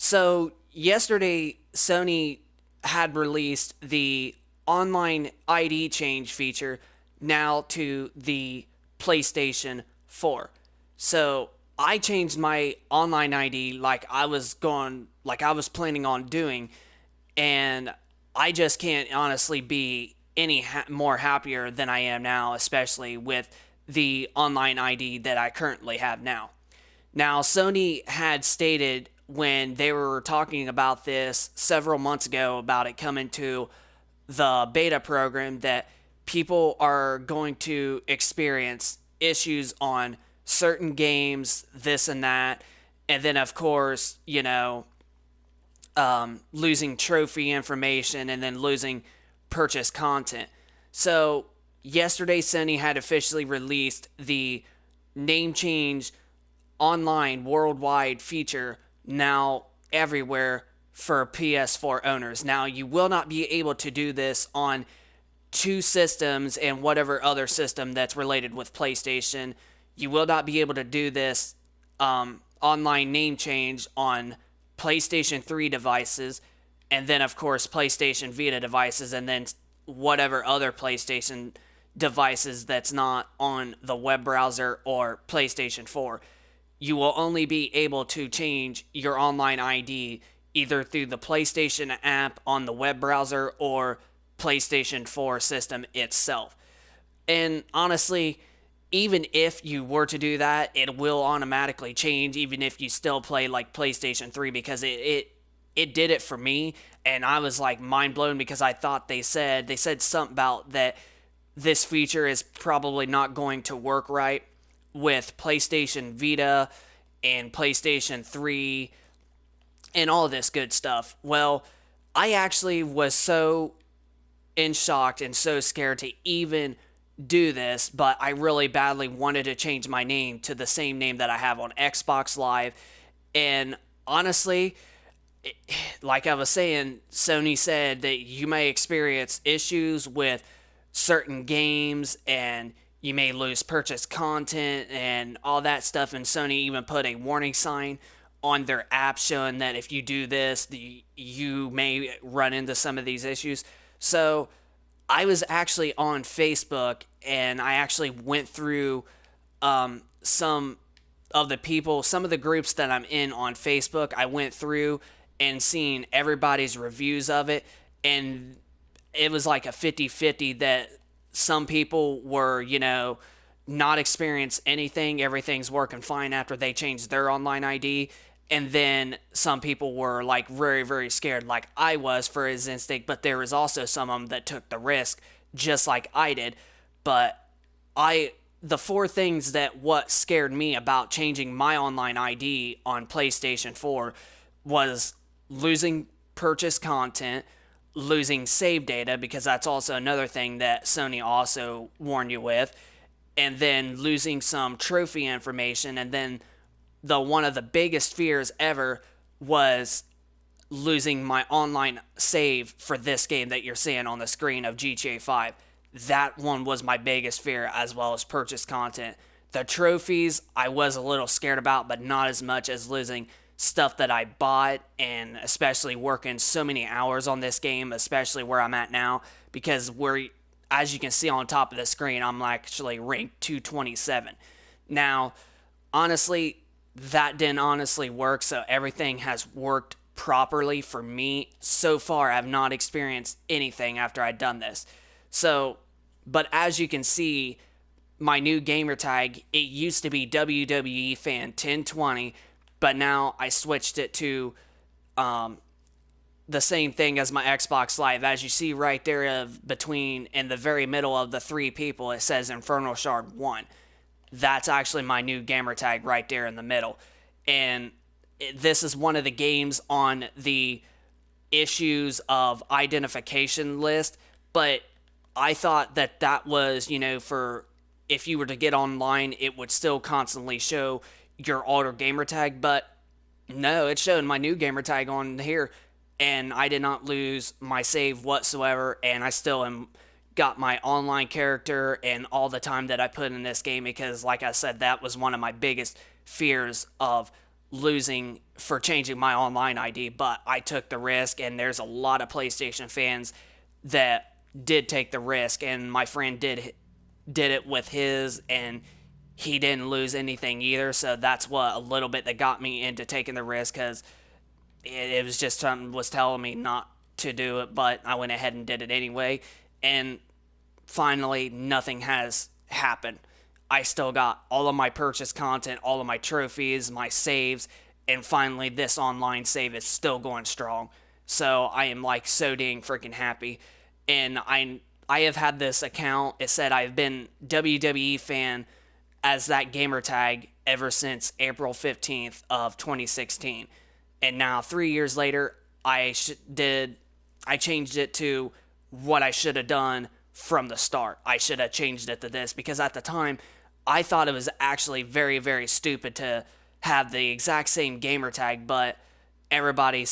So yesterday, Sony had released the online ID change feature now to the PlayStation 4. So I changed my online ID like I was planning on doing, and I just can't honestly be any more happier than I am now, especially with the online ID that I currently have now. Now, Sony had stated when they were talking about this several months ago about it coming to the beta program that people are going to experience issues on certain games, this and that. And then, of course, losing trophy information and then losing purchase content. So, yesterday, Sony had officially released the name change online worldwide feature now everywhere for PS4 owners. Now, you will not be able to do this on two systems and whatever other system that's related with PlayStation. You will not be able to do this online name change on PlayStation 3 devices, and then, of course, PlayStation Vita devices, and then whatever other PlayStation devices that's not on the web browser or PlayStation 4. You will only be able to change your online ID either through the PlayStation app on the web browser or PlayStation 4 system itself. And honestly, even if you were to do that, it will automatically change even if you still play like PlayStation 3 because it did it for me, and I was like mind blown because I thought they said something about that this feature is probably not going to work right with PlayStation Vita and PlayStation 3 and all this good stuff. Well, I actually was so in shocked and so scared to even do this, but I really badly wanted to change my name to the same name that I have on Xbox Live. And honestly, like I was saying, Sony said that you may experience issues with certain games and you may lose purchase content and all that stuff. And Sony even put a warning sign on their app showing that if you do this, you may run into some of these issues. So I was actually on Facebook and I actually went through some of the people, some of the groups that I'm in on Facebook. I went through and seen everybody's reviews of it, and it was like a 50-50 that some people were, not experience anything. Everything's working fine after they changed their online ID. And then some people were like very, very scared, like I was for his instinct. But there was also some of them that took the risk, just like I did. But the four things that what scared me about changing my online ID on PlayStation 4 was losing purchase content, losing save data, because that's also another thing that Sony also warned you with, and then losing some trophy information, and then the one of the biggest fears ever was losing my online save for this game that you're seeing on the screen of GTA 5. That one was my biggest fear, as well as purchase content. The trophies I was a little scared about, but not as much as losing stuff that I bought, and especially working so many hours on this game, especially where I'm at now, because as you can see on top of the screen, I'm actually ranked 227. Now, honestly, that didn't honestly work, so everything has worked properly for me. So far, I've not experienced anything after I'd done this. So, but as you can see, my new gamer tag, it used to be WWE Fan 1020, but now I switched it to the same thing as my Xbox Live. As you see right there, between in the very middle of the three people, it says Infernal Shard 1. That's actually my new gamer tag right there in the middle. And this is one of the games on the issues of identification list, but I thought that was, for if you were to get online, it would still constantly show your older gamer tag, but no, it's showing my new gamer tag on here, and I did not lose my save whatsoever, and I still am got my online character and all the time that I put in this game because, like I said, that was one of my biggest fears of losing for changing my online ID, but I took the risk, and there's a lot of PlayStation fans that did take the risk, and my friend did it with his, and he didn't lose anything either. So that's what a little bit that got me into taking the risk, because it was just something was telling me not to do it, but I went ahead and did it anyway. And finally, nothing has happened. I still got all of my purchase content, all of my trophies, my saves, and finally this online save is still going strong. So I am like so dang freaking happy. And I have had this account. It said I've been WWE fan as that gamer tag ever since April 15th of 2016. And now 3 years later, I changed it to what I should have done from the start. I should have changed it to this, because at the time I thought it was actually very, very stupid to have the exact same gamer tag, but everybody is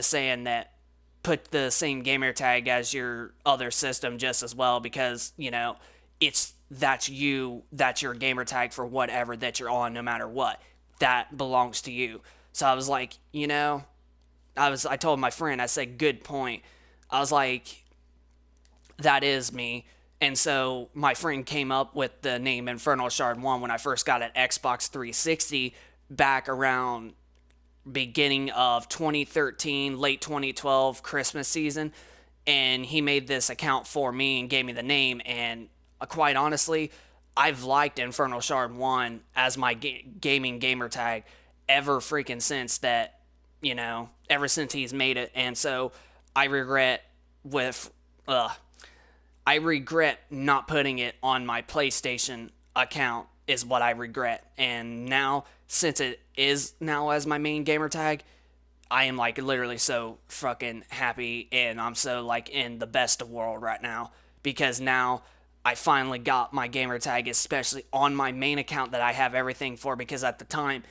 saying that put the same gamer tag as your other system just as well, because that's your gamer tag for whatever that you're on, no matter what. That belongs to you. So I was like, I told my friend, I said, good point. I was like, that is me. And so my friend came up with the name Infernal Shard 1 when I first got an Xbox 360 back around beginning of 2013, late 2012 Christmas season. And he made this account for me and gave me the name. And quite honestly, I've liked Infernal Shard 1 as my gaming gamer tag ever freaking since that, ever since he's made it. And so I regret with, I regret not putting it on my PlayStation account is what I regret. And now, since it is now as my main gamer tag, I am like literally so fucking happy, and I'm so like in the best of world right now, because now I finally got my gamer tag, especially on my main account that I have everything for, because at the time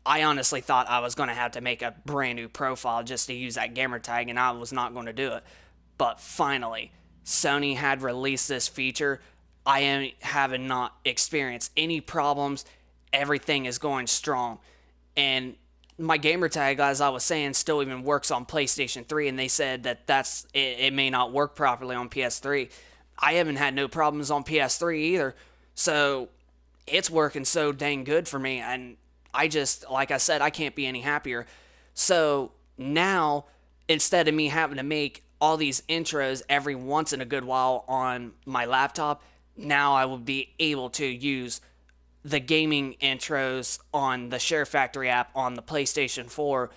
I honestly thought I was going to have to make a brand new profile just to use that gamer tag, and I was not going to do it. But finally, Sony had released this feature. I haven't not experienced any problems. Everything is going strong. And my gamer tag, as I was saying, still even works on PlayStation 3, and they said that it may not work properly on PS3. I haven't had no problems on PS3 either. So it's working so dang good for me, and I just, like I said, I can't be any happier. So now, instead of me having to make all these intros every once in a good while on my laptop, now I will be able to use the gaming intros on the SHAREfactory app on the PlayStation 4,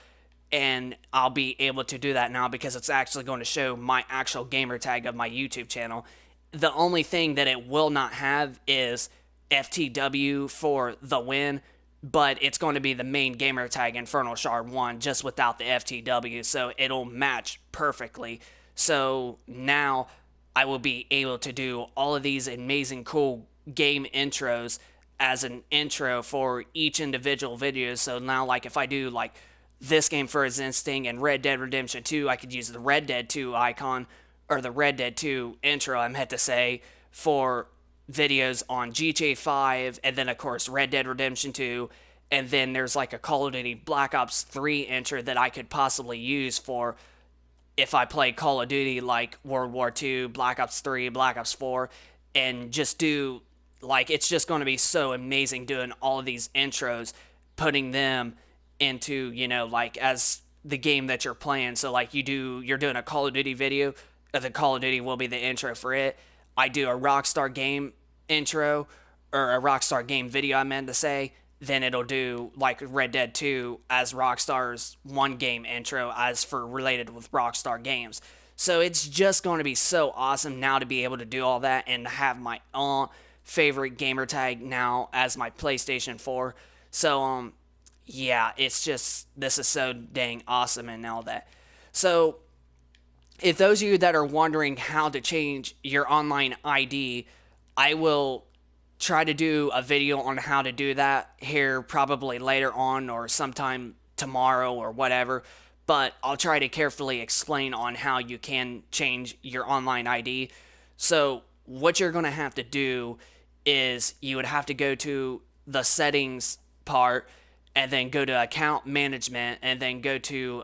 and I'll be able to do that now because it's actually going to show my actual gamer tag of my YouTube channel. The only thing that it will not have is FTW for the win, but it's going to be the main gamer tag Infernal Shard 1 just without the FTW, so it'll match perfectly. So now I will be able to do all of these amazing cool game intros as an intro for each individual video. So now, like, if I do like this game, for instance, and Red Dead Redemption 2, I could use the Red Dead 2 icon, or the Red Dead 2 intro, I meant to say, for videos on GTA 5, and then of course Red Dead Redemption 2, and then there's like a Call of Duty Black Ops 3 intro that I could possibly use for if I play Call of Duty like World War II, Black Ops 3, Black Ops 4, and just do, like, it's just going to be so amazing doing all of these intros, putting them into, like, as the game that you're playing. So like you're doing a Call of Duty video, the Call of Duty will be the intro for it. I do a Rockstar game intro, or a Rockstar game video, I meant to say, then it'll do like Red Dead 2 as Rockstar's one game intro as for related with Rockstar games. So it's just going to be so awesome now to be able to do all that and have my own favorite gamer tag now as my PlayStation 4. So yeah, it's just, this is so dang awesome and all that. So if those of you that are wondering how to change your online ID, I will try to do a video on how to do that here probably later on or sometime tomorrow or whatever, but I'll try to carefully explain on how you can change your online ID. So what you're going to have to do is you would have to go to the settings part, and then go to account management, and then go to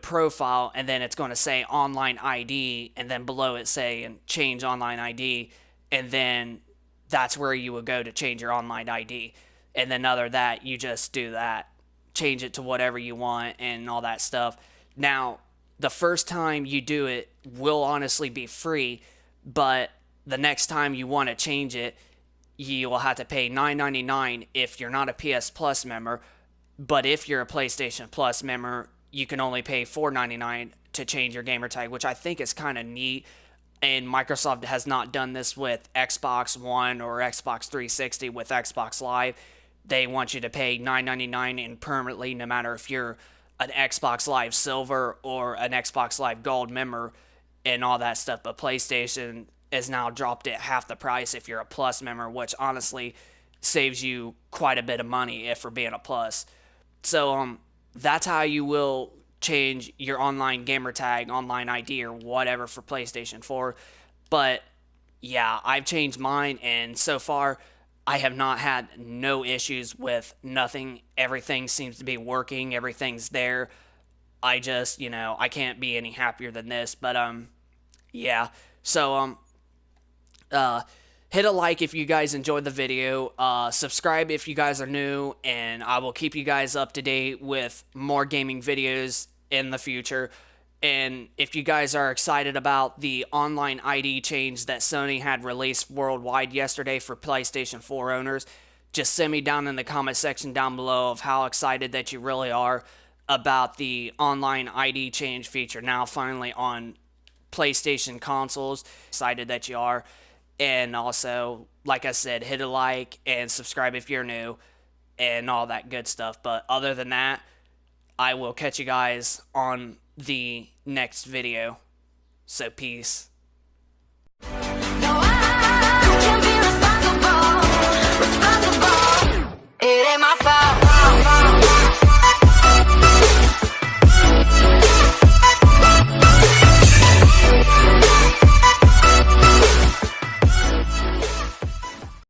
profile, and then it's going to say online ID, and then below it say and change online ID, and then that's where you would go to change your online ID. And then other that, you just do that, change it to whatever you want and all that stuff. Now, the first time you do it will honestly be free, but the next time you want to change it, you will have to pay $9.99 if you're not a PS Plus member. But if you're a PlayStation Plus member, you can only pay $4.99 to change your gamer tag, which I think is kind of neat. And Microsoft has not done this with Xbox One or Xbox 360 with Xbox Live. They want you to pay $9.99 and permanently, no matter if you're an Xbox Live Silver or an Xbox Live Gold member and all that stuff. But PlayStation has now dropped it half the price if you're a Plus member, which honestly saves you quite a bit of money if for being a Plus. So that's how you will change your online gamer tag, online ID, or whatever for PlayStation 4. But yeah, I've changed mine, and so far I have not had no issues with nothing. Everything seems to be working. Everything's there. I just, I can't be any happier than this. But yeah. So uh, hit a like if you guys enjoyed the video. Subscribe if you guys are new, and I will keep you guys up to date with more gaming videos in the future. And if you guys are excited about the online ID change that Sony had released worldwide yesterday for PlayStation 4 owners, just send me down in the comment section down below of how excited that you really are about the online ID change feature now finally on PlayStation consoles. Excited that you are. And also, like I said, hit a like and subscribe if you're new and all that good stuff. But other than that, I will catch you guys on the next video. So peace.